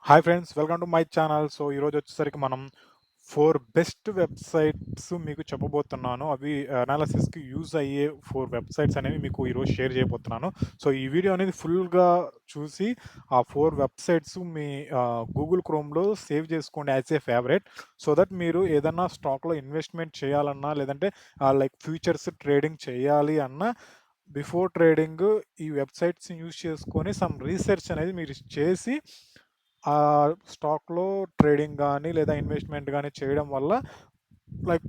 Hi friends, welcome to my channel. So ఈరోజు వచ్చేసరికి మనం 4 బెస్ట్ వెబ్‌సైట్స్ మీకు చెప్పబోతున్నాను. అవి అనాలిసిస్‌కి యూజ్ అయ్యే 4 వెబ్‌సైట్స్ అనేవి మీకు ఈరోజు షేర్ చేయబోతున్నాను. సో ఈ వీడియో అనేది ఫుల్‌గా చూసి ఆ 4 వెబ్‌సైట్స్ మీ గూగుల్ క్రోమ్‌లో సేవ్ చేసుకోండి as a favourite. So that మీరు ఏదన్నా స్టాక్‌లో ఇన్వెస్ట్‌మెంట్ చేయాలన్నా, లేదంటే లైక్ ఫ్యూచర్స్ ట్రేడింగ్ చేయాలి అన్నా, బిఫోర్ ట్రేడింగ్ ఈ వెబ్‌సైట్స్‌ని యూజ్ చేసుకొని సమ్ రీసెర్చ్ అనేది మీరు చేసి స్టాక్‌లో ట్రేడింగ్ గానీ, లేదా ఇన్వెస్ట్‌మెంట్ గానీ చేయడం వల్ల like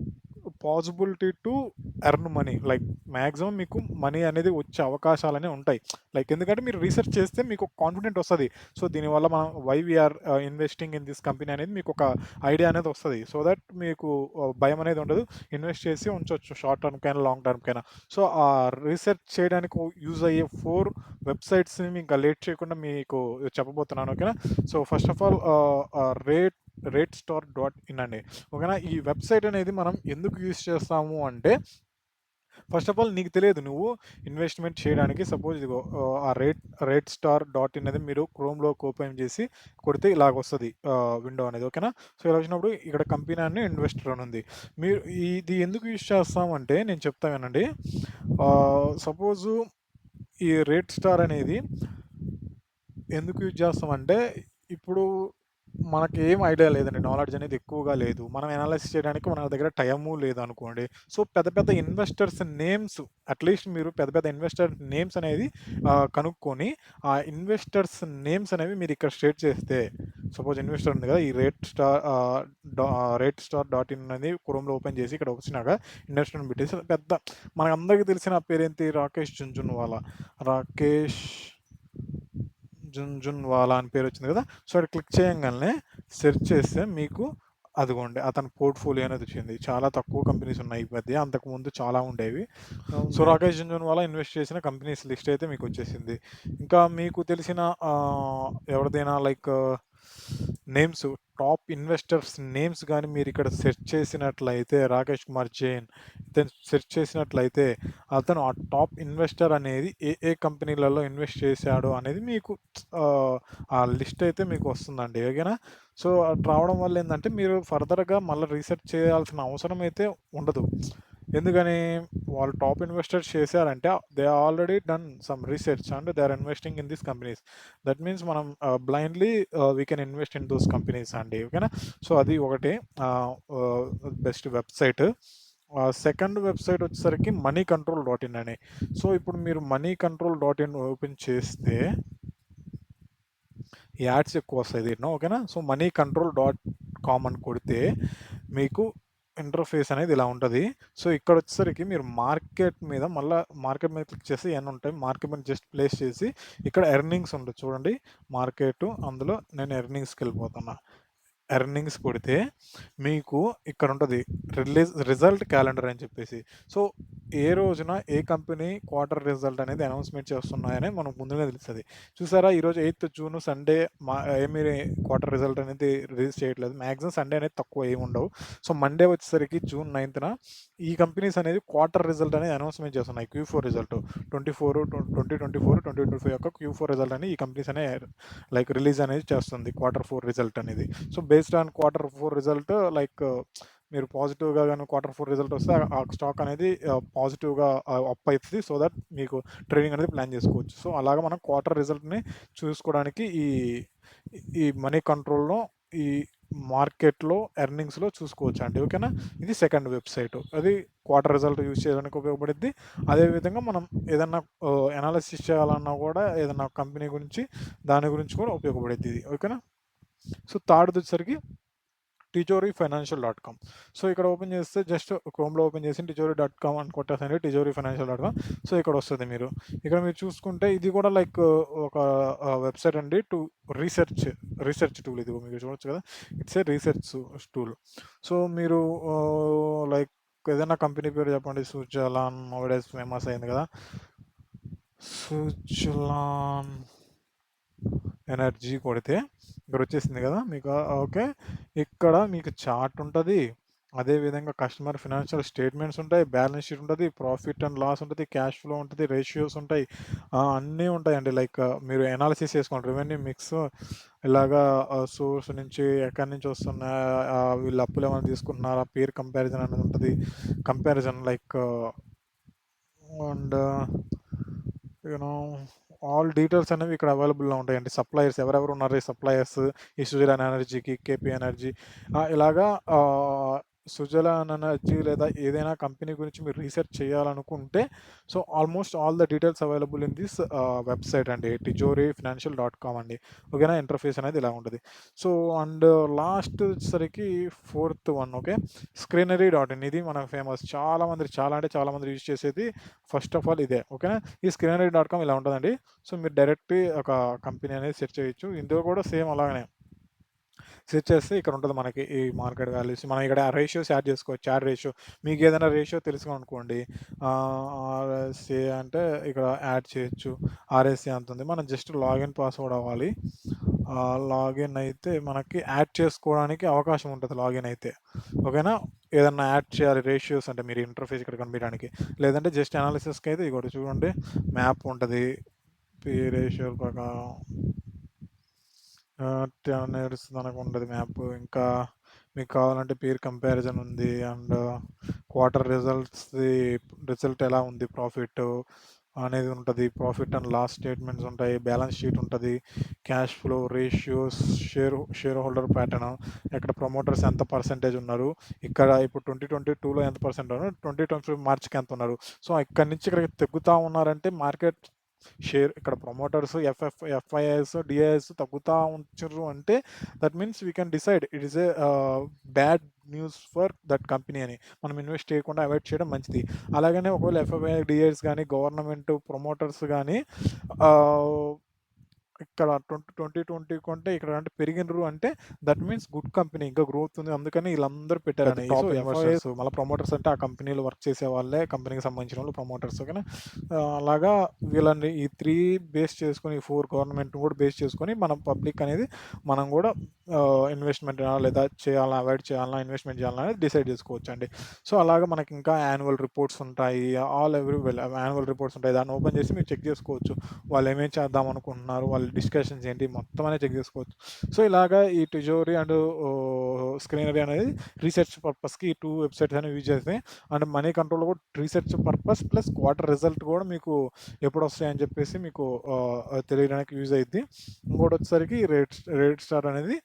possibility to earn money. Like maximum మీకు మనీ అనేది వచ్చే అవకాశాలనేవి ఉంటాయి. లైక్ ఎందుకంటే మీరు రీసెర్చ్ చేస్తే మీకు ఒక కాన్ఫిడెంట్ వస్తది. సో దీనివల్ల మనం why we are investing in this company అనేది మీకు ఒక ఐడియా అనేది వస్తది. సో దట్ మీకు భయం అనేది ఉండదు. ఇన్వెస్ట్ చేసి ఉంచొచ్చు షార్ట్ టర్మ్‌కైనా, లాంగ్ టర్మ్‌కైనా. సో ఆ రీసెర్చ్ చేయడానికి యూజ్ అయ్యే 4 వెబ్‌సైట్స్‌ని ఇంకా లేట్ చేయకుండా మీకు చెప్పబోతున్నాను. ఓకేనా? So first of all rate star dot in అండి. ఓకేనా? ఈ వెబ్‌సైట్ అనేది మనం ఎందుకు యూజ్ చేస్తాము అంటే, ఫస్ట్ ఆఫ్ ఆల్ నీకు తెలియదు నువ్వు ఇన్వెస్ట్‌మెంట్ చేయడానికి సపోజ్ ఇదిగో ఆ రేట్ స్టార్ డాట్ ఇన్ అనేది మీరు క్రోమ్‌లోకి ఓపెన్ చేసి కొడితే ఇలాగొస్తది విండో అనేది. ఓకేనా? సో ఇలా వచ్చినప్పుడు ఇక్కడ కంపెనీ అని ఇన్వెస్టర్ అని ఉంది. మీరు ఇది ఎందుకు యూజ్ చేస్తామంటే నేను చెప్తా వినండి. సపోజు ఈ రేట్ స్టార్ అనేది ఎందుకు యూజ్ చేస్తామంటే, ఇప్పుడు మనకేం ఐడియా లేదండి. నాలెడ్జ్ అనేది ఎక్కువగా లేదు. మనం అనాలైసిస్ చేయడానికి మన దగ్గర టైము లేదనుకోండి. సో, పెద్ద పెద్ద ఇన్వెస్టర్స్ నేమ్స్ అట్‌లీస్ట్ మీరు పెద్ద పెద్ద ఇన్వెస్టర్ నేమ్స్ అనేది కనుక్కొని, ఆ ఇన్వెస్టర్స్ నేమ్స్ అనేవి మీరిక్కడ స్టేట్ చేస్తే, సపోజ్ ఇన్వెస్టర్ ఉంది కదా! ఈ రేట్ స్టార్ డాట్ ఇన్ అనేది క్రోమ్‌లో ఓపెన్ చేసి ఇక్కడ వచ్చినాక ఇన్వెస్టర్ అని పెట్టేసి పెద్ద మనకందరికీ తెలిసిన పేరేంటి? రాకేష్ జుంజున్వాలా. రాకేష్ జున్‌జున్‌వాలా అని పేరొచ్చింది కదా! సో, అది క్లిక్ చేయంగాల్నే సెర్చ్ చేస్తే మీకు అదిగోండి అతని పోర్ట్‌ఫోలియో అనేది వచ్చింది. చాలా తక్కువ కంపెనీస్ ఉన్నాయి ఈ మధ్య. అంతకుముందు చాలా ఉండేవి. సో, అవునులే. రాకేష్ జున్‌జున్‌వాలా ఇన్వెస్ట్ చేసిన కంపెనీస్ లిస్ట్ అయితే మీకొచ్చేసింది. ఇంకా మీకు తెలిసిన ఎవరిదైనా like names, top investors names గాని మీరిక్కడ సెర్చ్ చేసినట్లయితే, రాకేష్ కుమార్ జైన్ ఇతను సెర్చ్ చేసినట్లయితే, అతను ఆ టాప్ ఇన్వెస్టర్ అనేది ఏ ఏ కంపెనీలలో ఇన్వెస్ట్ చేశాడో అనేది మీకు ఆ లిస్ట్ అయితే మీకు వస్తుందండి. ఓకేనా? సో, అటు రావడం వల్ల ఏందంటే మీరు ఫర్దర్‌గా మళ్ళా రీసెర్చ్ చేయాల్సిన అవసరం అయితే ఉండదు. ఎందుకని? వాళ్ళు టాప్ ఇన్వెస్టర్స్ చేశారంటే they already done some research and they are investing in these companies. That means మనం blindly we can invest in those companies అండి. ఓకేనా? సో, అది ఒకటి బెస్ట్ వెబ్‌సైట్. సెకండ్ వెబ్‌సైట్ వచ్చేసరికి మనీ కంట్రోల్ డాట్ ఇన్ అని. So, ఇప్పుడు మీరు money control dot in open చేస్తే యాడ్స్ ఎక్కువొస్తాయి దీంట్లో. ఓకేనా? So, money control dot com అని కొడితే మీకు ఇంటర్ఫేస్ అనేది ఇలా ఉంటది. సో, ఇక్కడొచ్చేసరికి మీరు మార్కెట్ మీద క్లిక్ చేసి ఇయన్నుంటాయి. మార్కెట్ మీద జస్ట్ ప్లేస్ చేసి ఇక్కడ ఎర్నింగ్స్ ఉంటది చూడండి. మార్కెటు అందులో నేను ఎర్నింగ్స్‌కెళ్ళిపోతున్నా. ఎర్నింగ్స్ కొడితే మీకు ఇక్కడుంటది రిజల్ట్ క్యాలెండర్ అని చెప్పేసి. సో, ఏ రోజున ఏ కంపెనీ క్వార్టర్ రిజల్ట్ అనేది అనౌన్స్‌మెంట్ చేస్తున్నాయని మనకు ముందుగానే తెలుస్తది. చూసారా ఈరోజు 8థ్ జూన్ సండే ఏమి క్వార్టర్ రిజల్ట్ అనేది రిలీజ్ చేయట్లేదు. మాక్సిమం సండే అనేది తక్కువ ఏముండవు. సో, మండే వచ్చేసరికి జూన్ 9థ్‌న ఈ కంపెనీస్ అనేది క్వార్టర్ రిజల్ట్ అనేది అనౌన్స్‌మెంట్ చేస్తున్నాయి. క్యూ4 రిజల్ట్ 2024, 2025 యొక్క క్యూ4 రిజల్ట్ అని ఈ కంపెనీస్ లైక్ రిలీజ్ అనేది చేస్తుంది. క్వార్టర్ 4 రిజల్ట్ అనేది. So, based on quarter 4 result like మీరు పాజిటివ్‌గా గాని క్వార్టర్ 4 రిజల్ట్ వస్తే ఆ స్టాక్ అనేది పాజిటివ్‌గా అప్ అయితది. సో దట్ మీకు ట్రేడింగ్ అనేది ప్లాన్ చేసుకోవచ్చు. సో, అలాగా మనం క్వార్టర్ రిజల్ట్‌ని చూసుకోవడానికి ఈ మనీ కంట్రోల్‌లో ఈ మార్కెట్‌లో ఎర్నింగ్స్‌లో చూసుకోవచ్చండి. ఓకేనా? ఇది సెకండ్ వెబ్‌సైట్. అది క్వార్టర్ రిజల్ట్ యూజ్ చేయడానికి ఉపయోగపడిద్ది. అదే విధంగా మనం ఏదన్నా అనాలిసిస్ చేయాలన్నా కూడా ఏదన్నా కంపెనీ గురించి దాని గురించి కూడా ఉపయోగపడిద్ది ఇది. ఓకేనా? సో, థర్డ్‌దొచ్చేసరికి Tijori financial dot com. So, ఇక్కడ ఓపెన్ చేస్తే జస్ట్ క్రోమ్‌లో ఓపెన్ చేసి టిజోరీ డాట్ కామ్ అని కొట్టేసండి. Tijori financial dot com. So, ఇక్కడ వస్తది మీరు. ఇక్కడ మీరు చూసుకుంటే ఇది కూడా లైక్ ఒక వెబ్‌సైట్ అండి రీసెర్చ్ టూల్ ఇది మీరు చూడొచ్చు కదా! It's a research tool. So, మీరు లైక్ ఏదైనా కంపెనీ పేరు చెప్పండి. సుజలాన్ నౌడేస్ ఫేమస్ అయింది కదా! సుజలాన్ ఎనర్జీ కొడితే ఇక్కడొచ్చేసింది కదా! మీకు ఓకే. ఇక్కడ మీకు చార్ట్ ఉంటది. అదే విధంగా కస్టమర్ ఫినాన్షియల్ స్టేట్మెంట్స్ ఉంటాయి, బ్యాలెన్స్ షీట్ ఉంటది, ప్రాఫిట్ అండ్ లాస్ ఉంటది, క్యాష్ ఫ్లో ఉంటది, రేషియోస్ ఉంటాయి. అన్నీ ఉంటాయండి. లైక్ మీరు ఎనాలిసిస్ చేసుకోండి. రెవెన్యూ మిక్స్ ఇలాగా సోర్స్ నుంచి ఎక్కడి నుంచి వస్తున్నాయి, వీళ్ళు అప్పులేమైనా తీసుకుంటున్నారా, పీర్ కంపారిజన్ అనేది ఉంటది. Comparison like and you know all details అనేవి ఇక్కడ అవైలబుల్‌లో ఉంటాయండి. సప్లయర్స్ ఎవరెవరు ఉన్నారు ఈ సప్లయర్స్, ఈ సుజలాన్ ఎనర్జీకి, కేపీ ఎనర్జీ ఇలాగా సుజలాన్ ఎనర్జీ లేదా ఏదైనా కంపెనీ గురించి మీరు రీసెర్చ్ చేయాలనుకుంటే so almost all the details available in this website అండి. తిజోరి ఫినాన్షియల్ డాట్ కామ్ అండి. ఓకేనా? ఇంటర్ఫేస్ అనేది ఇలా ఉంటది. సో అండ్ లాస్ట్ వచ్చేసరికి fourth one okay. Screener dot in ఇది మనకు ఫేమస్. చాలా మంది చాలా అంటే చాలా మంది యూజ్ చేసేది ఫస్ట్ ఆఫ్ ఆల్ ఇదే. ఓకేనా? ఈ స్క్రీనరీ డాట్ కామ్ ఇలా ఉంటదండి. సో మీరు డైరెక్ట్ ఒక కంపెనీ అనేది సెర్చ్ చేయొచ్చు. ఇందులో కూడా సేమ్ అలాగనే సెర్చ్ చేస్తే ఇక్కడ ఉంటది మనకి ఈ మార్కెట్ వాల్యూస్. మనం ఇక్కడ రేషియోస్ యాడ్ చేసుకోవచ్చు. యాడ్ రేషియో మీకు ఏదైనా రేషియో తెలుసుకోనుకోండి. ఆర్ఎస్ఏ అంటే ఇక్కడ యాడ్ చేయొచ్చు. ఆర్ఎస్ఏ అంత ఉంది. మనం జస్ట్ లాగిన్ పాస్వర్డ్ అవ్వాలి. లాగిన్ అయితే మనకి యాడ్ చేసుకోవడానికి అవకాశం ఉంటది లాగిన్ అయితే. ఓకేనా? ఏదన్నా యాడ్ చేయాలి రేషియోస్ అంటే మీరు ఇంటర్ఫేస్ ఇక్కడ కనిపియడానికి. లేదంటే జస్ట్ అనాలిసిస్‌కి అయితే ఇగోండి చూడండి మ్యాప్ ఉంటది. పీ రేషియో ప్రకారం 10 ఇయర్స్ దాకా ఉండదు మ్యాప్. ఇంకా మీకు కావాలంటే పీర్ కంపారిజన్ ఉంది. అండ్ క్వార్టర్ రిజల్ట్ ఎలా ఉంది ప్రాఫిట్ అనేది ఉంటది. ప్రాఫిట్ అండ్ లాస్ స్టేట్మెంట్స్ ఉంటాయి. బ్యాలెన్స్ షీట్ ఉంటది. Cash flow, ratios, share holder pattern, ఇక్కడ ప్రమోటర్స్ ఎంత పర్సెంటేజ్ ఉన్నారు. ఇక్కడ ఇప్పుడు 2022లో ఎంత పర్సెంట్ ఉన్నారు. 2023 మార్చ్‌కి ఎంత ఉన్నారు. సో, ఇక్కడి నుంచి ఇక్కడికి తగ్గుతా ఉన్నారంటే మార్కెట్ ఇక్కడ ప్రమోటర్స్ ఎఫ్ఐఐస్, డిఐఎస్ తగ్గుతా ఉంచరు అంటే that means we can decide it is a bad news for that company అని. మనం ఇన్వెస్ట్ చేయకుండా అవాయిడ్ చేయడం మంచిది. అలాగనే ఒకవేళ ఎఫ్ఐఐ, డిఐఎస్ కానీ గవర్నమెంట్ ప్రమోటర్స్ కానీ ఇక్కడ 2020 కొంటే ఇక్కడ అంటే పెరిగినరు అంటే దట్ మీన్స్ గుడ్ కంపెనీ ఇంకా గ్రోత్ ఉంది. అందుకని వీళ్ళందరూ పెట్టారని. సో, ఇన్వెస్టర్స్ మళ్ళీ ప్రమోటర్స్ అంటే ఆ కంపెనీలో వర్క్ చేసే వాళ్ళే కంపెనీకి సంబంధించిన వాళ్ళు ప్రమోటర్స్. ఓకేనా? అలాగా వీళ్ళని ఈ 3 బేస్ చేసుకొని, ఈ 4 గవర్నమెంట్ కూడా బేస్ చేసుకొని మనం పబ్లిక్ అనేది మనం కూడా ఇన్వెస్ట్మెంట్ లేదా చేయాలా, అవాయిడ్ చేయాలా, ఇన్వెస్ట్మెంట్ చేయాలా అనేది డిసైడ్ చేసుకోవచ్చండి. సో, అలాగా మనకి ఇంకా యాన్యువల్ రిపోర్ట్స్ ఉంటాయి. యాన్యువల్ రిపోర్ట్స్ ఉంటాయి. దాన్ని ఓపెన్ చేసి మీరు చెక్ చేసుకోవచ్చు. వాళ్ళు ఏమేం చేద్దాం అనుకుంటున్నారు, వాళ్ళ డిస్కషన్స్ ఏంటి మొత్తం అనేది చెక్ చేసుకోవచ్చు. సో, ఇలాగా ఈ టిజోరీ అండ్ స్క్రీనరీ అనేది రీసెర్చ్ పర్పస్‌కి ఈ 2 వెబ్‌సైట్స్ అనేవి యూజ్ చేస్తాయి. అండ్ మనీ కంట్రోల్ కూడా research purpose plus quarter result కూడా మీకు ఎప్పుడొస్తాయని చెప్పేసి మీకు తెలియడానికి యూజ్ అయిద్ది. ఇంకోటొచ్చేసరికి రేట్ స్టార్ అనేది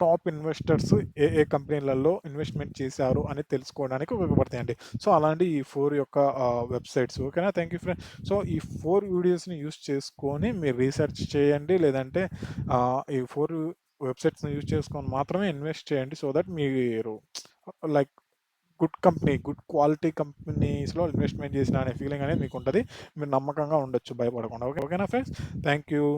టాప్ ఇన్వెస్టర్స్ ఏ ఏ కంపెనీలలో ఇన్వెస్ట్మెంట్ చేశారు అని తెలుసుకోవడానికి ఉపయోగపడతాయండి. సో, అలాంటి ఈ 4 యొక్క వెబ్‌సైట్స్ ఓకేనా? Thank you friend. సో, ఈ 4 వీడియోస్‌ని యూజ్ చేసుకొని మీరు రీసెర్చ్ చేయండి. లేదంటే ఈ 4 వెబ్‌సైట్స్‌ని యూజ్ చేసుకొని మాత్రమే ఇన్వెస్ట్ చేయండి. సో దట్ మీరు like good company, good quality కంపెనీస్‌లో ఇన్వెస్ట్‌మెంట్ చేసిన అనే ఫీలింగ్ అనేది మీకుంటది. మీరు నమ్మకంగా ఉండొచ్చు భయపడకుండా. ఓకేనా ఫ్రెండ్స్? Thank you.